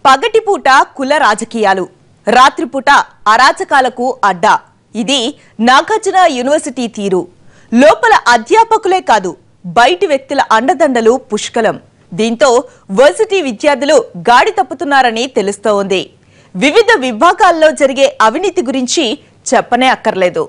పగటిపూట కుల రాజకీయాలు, రాత్రిపూట అరాచకాలకు అడ్డా. ఇది నాగార్జున యూనివర్సిటీ తీరు. లోపల అధ్యాపకులే కాదు, బయటి వ్యక్తుల అండదండలు పుష్కలం. దీంతో వర్సిటీ విద్యార్థులు గాడి తప్పుతున్నారని తెలుస్తోంది. వివిధ విభాగాల్లో జరిగే అవినీతి గురించి చెప్పనే అక్కర్లేదు.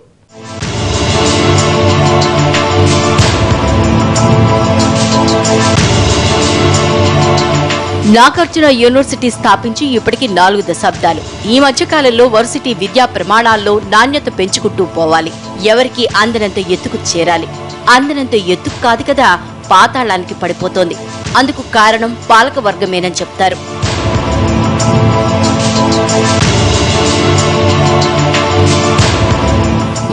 నాగార్జున యూనివర్సిటీ స్థాపించి ఇప్పటికి 4 దశాబ్దాలు. ఈ మధ్యకాలంలో వర్సిటీ విద్యా ప్రమాణాల్లో నాణ్యత పెంచుకుంటూ పోవాలి. ఎవరికి అందనంత ఎత్తుకు చేరాలి. అందనంత ఎత్తుకు కాదు కదా, పాతాళానికి పడిపోతోంది. అందుకు కారణం పాలక వర్గమేనని చెప్తారు.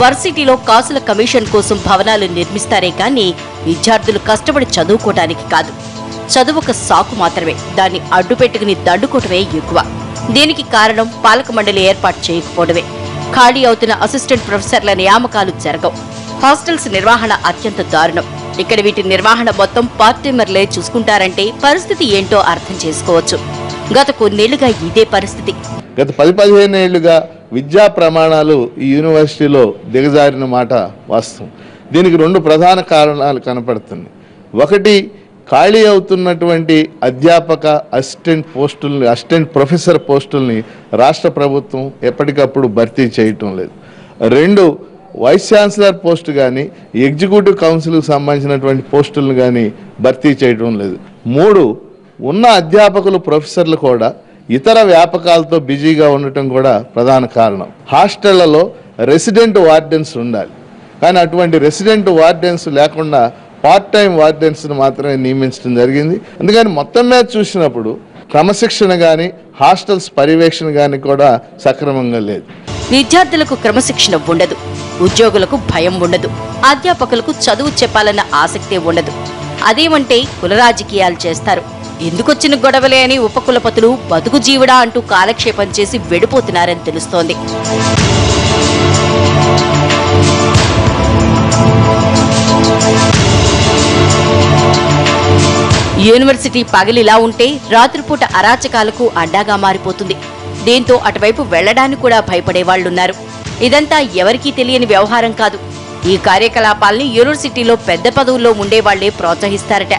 వర్సిటీలో కాసుల కమిషన్ కోసం భవనాలు నిర్మిస్తారే కానీ విద్యార్థులు కష్టపడి చదువుకోవడానికి కాదు. చదువు ఒక సాకు మాత్రమే. దాన్ని అడ్డు పెట్టుకుని దండుకోవటమే ఎక్కువ. దీనికి కారణం పాలక మండలి ఏర్పాటు చేయకపోవడమే. ఖాళీ అవుతున్న అసిస్టెంట్ ప్రొఫెసర్ల నియామకాలు జరగవు. హాస్టల్స్ నిర్వహణ అత్యంత దారుణం. ఇక్కడ వీటి నిర్వహణ మొత్తం పార్ట్ టైమర్లే చూసుకుంటారంటే పరిస్థితి ఏంటో అర్థం చేసుకోవచ్చు. గత కొన్నేళ్లుగా ఇదే పరిస్థితి. గత 10-15 ఏళ్లుగా విద్యా ప్రమాణాలు ఈ యూనివర్సిటీలో దిగజారిన మాట వాస్తవం. దీనికి 2 ప్రధాన కారణాలు కనపడుతుంది. ఒకటి, ఖాళీ అవుతున్నటువంటి అధ్యాపక అసిస్టెంట్ ప్రొఫెసర్ పోస్టుల్ని రాష్ట్ర ప్రభుత్వం ఎప్పటికప్పుడు భర్తీ చేయటం లేదు. 2, వైస్ ఛాన్సలర్ పోస్టు కానీ ఎగ్జిక్యూటివ్ కౌన్సిల్కి సంబంధించినటువంటి పోస్టులను కానీ భర్తీ చేయటం లేదు. 3, ఉన్న అధ్యాపకులు ప్రొఫెసర్లు కూడా ఇతర వ్యాపకాలతో బిజీగా ఉండటం కూడా ప్రధాన కారణం. హాస్టళ్లలో రెసిడెంట్ వార్డెన్స్ ఉండాలి, కానీ అటువంటి రెసిడెంట్ వార్డెన్స్ లేకుండా పార్ట్ టైం వార్డెన్స్ను మాత్రమే నియమించడం జరిగింది. అందుకని మొత్తం మీద చూసినప్పుడు క్రమశిక్షణ కానీ హాస్టల్స్ పర్యవేక్షణ కానీ కూడా సక్రమంగా లేదు. విద్యార్థులకు క్రమశిక్షణ ఉండదు, ఉద్యోగులకు భయం ఉండదు, అధ్యాపకులకు చదువు చెప్పాలన్న ఆసక్తే ఉండదు. అదేమంటే కుల రాజకీయాలు చేస్తారు. ఎందుకొచ్చిన గొడవలే అని ఉపకులపతులు బతుకు జీవుడా అంటూ కాలక్షేపం చేసి వెడిపోతున్నారని తెలుస్తోంది. యూనివర్సిటీ పగలిలా ఉంటే రాత్రిపూట అరాచకాలకు అడ్డాగా మారిపోతుంది. దీంతో అటువైపు వెళ్లడానికి కూడా భయపడేవాళ్లున్నారు. ఇదంతా ఎవరికీ తెలియని వ్యవహారం కాదు. ఈ కార్యకలాపాల్ని యూనివర్సిటీలో పెద్ద పదవుల్లో ఉండేవాళ్లే ప్రోత్సహిస్తారట.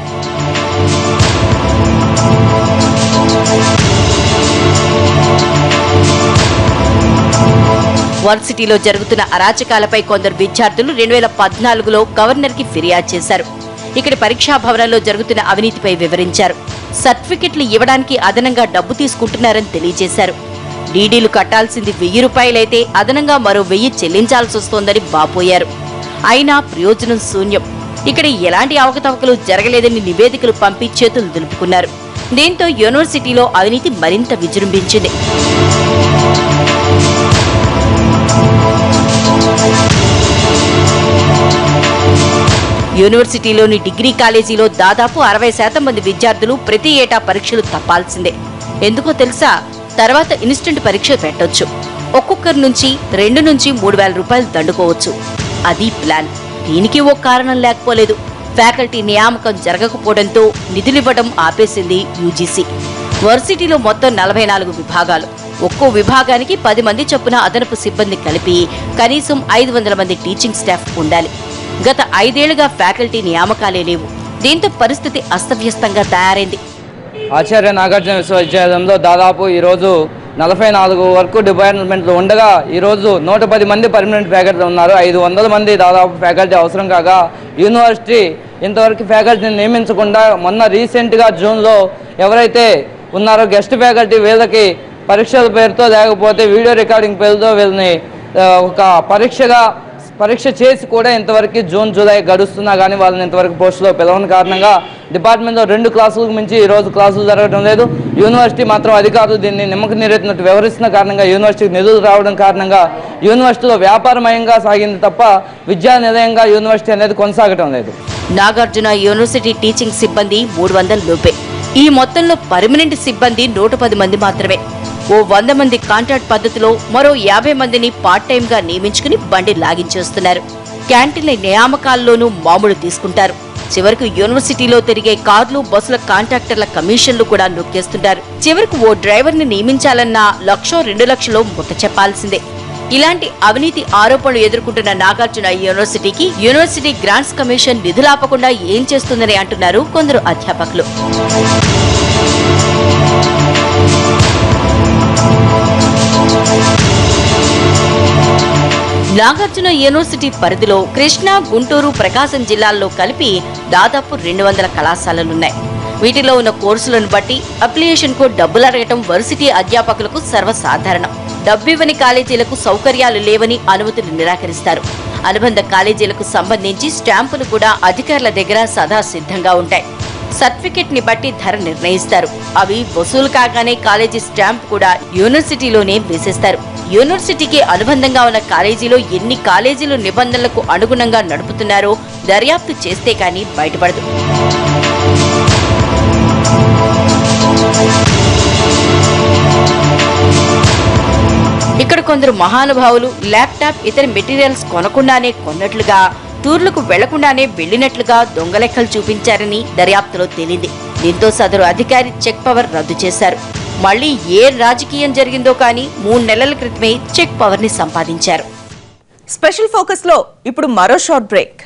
వర్సిటీలో జరుగుతున్న అరాచకాలపై కొందరు విద్యార్థులు 2014లో గవర్నర్కి ఫిర్యాదు చేశారు. ఇక్కడి పరీక్షా భవనంలో జరుగుతున్న అవినీతిపై వివరించారు. సర్టిఫికెట్లు ఇవ్వడానికి అదనంగా డబ్బు తీసుకుంటున్నారని తెలియజేశారు. డీడీలు కట్టాల్సింది 1000 రూపాయలైతే అదనంగా మరో 1000 చెల్లించాల్సి వస్తోందని బాపోయారు. అయినా ప్రయోజనం శూన్యం. ఇక్కడ ఎలాంటి అవకతవకలు జరగలేదని నివేదికలు పంపి చేతులు దులుపుకున్నారు. దీంతో యూనివర్సిటీలో అవినీతి మరింత విజృంభించింది. యూనివర్సిటీలోని డిగ్రీ కాలేజీలో దాదాపు 60% మంది విద్యార్థులు ప్రతి ఏటా పరీక్షలు తప్పాల్సిందే. ఎందుకో తెలుసా? తర్వాత ఇన్స్టెంట్ పరీక్ష పెట్టొచ్చు. ఒక్కొక్కరి నుంచి 2 నుంచి 3,000 రూపాయలు దండుకోవచ్చు. అది ప్లాన్. దీనికి ఓ కారణం లేకపోలేదు. ఫ్యాకల్టీ నియామకం జరగకపోవడంతో నిధులివ్వడం ఆపేసింది యూజీసీ. వర్సిటీలో మొత్తం 44 విభాగాలు. ఒక్కో విభాగానికి 10 మంది చొప్పున అదనపు సిబ్బంది కలిపి కనీసం 500 మంది టీచింగ్ స్టాఫ్ ఉండాలి. గత 5 ఏళ్లుగా ఫ్యాకల్టీ నియామకాలే లేవు. దీంతో పరిస్థితి అస్తవ్యస్తంగా తయారైంది. ఆచార్య నాగార్జున విశ్వవిద్యాలయంలో దాదాపు ఈరోజు 44 వరకు డిపార్ట్మెంట్లు ఉండగా ఈరోజు 110 మంది పర్మనెంట్ ఫ్యాకల్టీ ఉన్నారు. 500 మంది దాదాపు ఫ్యాకల్టీ అవసరం కాగా యూనివర్సిటీ ఇంతవరకు ఫ్యాకల్టీని నియమించకుండా మొన్న రీసెంట్గా జూన్లో ఎవరైతే ఉన్నారో గెస్ట్ ఫ్యాకల్టీ వీళ్ళకి పరీక్షల పేరుతో లేకపోతే వీడియో రికార్డింగ్ పేరుతో వీళ్ళని ఒక పరీక్ష చేసి కూడా ఇంతవరకు జూన్ జూలై గడుస్తున్నా కానీ వాళ్ళని ఇంతవరకు పోస్టులో పిలవని కారణంగా డిపార్ట్మెంట్లో 2 క్లాసులకు మించి ఈరోజు క్లాసులు జరగడం లేదు. యూనివర్సిటీ మాత్రం అధికారులు దీన్ని నిమ్మక నీరెత్తినట్టు వ్యవహరిస్తున్న కారణంగా యూనివర్సిటీకి నిధులు రావడం కారణంగా యూనివర్సిటీలో వ్యాపారమయంగా సాగింది తప్ప విద్యా నిలయంగా యూనివర్సిటీ అనేది కొనసాగటం లేదు. నాగార్జున యూనివర్సిటీ టీచింగ్ సిబ్బంది 300 లోపే. ఈ మొత్తంలో పర్మనెంట్ సిబ్బంది 110 మంది మాత్రమే. ఓ 100 మంది కాంట్రాక్ట్ పద్ధతిలో మరో 50 మందిని పార్ట్ టైం గా నియమించుకుని బండి లాగించేస్తున్నారు. క్యాంటీన్ల నియామకాల్లోనూ మామూలు తీసుకుంటారు. చివరకు యూనివర్సిటీలో తిరిగే కార్లు, బస్సుల కాంట్రాక్టర్ల కమిషన్లు కూడా నొక్కేస్తుంటారు. చివరకు ఓ డ్రైవర్ ని నియమించాలన్నా 1,00,000-2 లక్షలు ముట్ట చెప్పాల్సిందే. ఇలాంటి అవినీతి ఆరోపణలు ఎదుర్కొంటున్న నాగార్జున యూనివర్సిటీకి యూనివర్సిటీ గ్రాంట్స్ కమిషన్ నిధులాపకుండా ఏం చేస్తుందని అంటున్నారు కొందరు అధ్యాపకులు. నాగార్జున యూనివర్సిటీ పరిధిలో కృష్ణా, గుంటూరు, ప్రకాశం జిల్లాల్లో కలిపి దాదాపు 200 కళాశాలలున్నాయి. వీటిలో ఉన్న కోర్సులను బట్టి అప్లికేషన్ కు డబ్బులు అడగటం వర్సిటీ అధ్యాపకులకు సర్వసాధారణం. డబ్బివ్వని కాలేజీలకు సౌకర్యాలు లేవని అనుమతులు నిరాకరిస్తారు. అనుబంధ కాలేజీలకు సంబంధించి స్టాంపులు కూడా అధికారుల దగ్గర సదా సిద్ధంగా ఉంటాయి. సర్టిఫికెట్ ని బట్టి ధర నిర్ణయిస్తారు. అవి వసూలు కాగానే కాలేజీ స్టాంప్ కూడా యూనివర్సిటీలోనే వేసేస్తారు. యూనివర్సిటీకి అనుబంధంగా ఉన్న కాలేజీలో ఎన్ని కాలేజీలు నిబంధనలకు అనుగుణంగా నడుపుతున్నారో దర్యాప్తు చేస్తే కానీ బయటపడదు. ఇక్కడ కొందరు మహానుభావులు ల్యాప్టాప్, ఇతర మెటీరియల్స్ కొనకుండానే కొన్నట్లుగా, టూర్లకు వెళ్లకుండానే వెళ్లినట్లుగా దొంగలెక్కలు చూపించారని దర్యాప్తులో తేలింది. దీంతో సదరు అధికారి చెక్ పవర్ రద్దు చేశారు. మళ్లీ ఏ రాజకీయం జరిగిందో కానీ 3 నెలల క్రితమే చెక్ పవర్ ని సంపాదించారు. స్పెషల్ ఫోకస్ లో ఇప్పుడు మరో షార్ట్ బ్రేక్.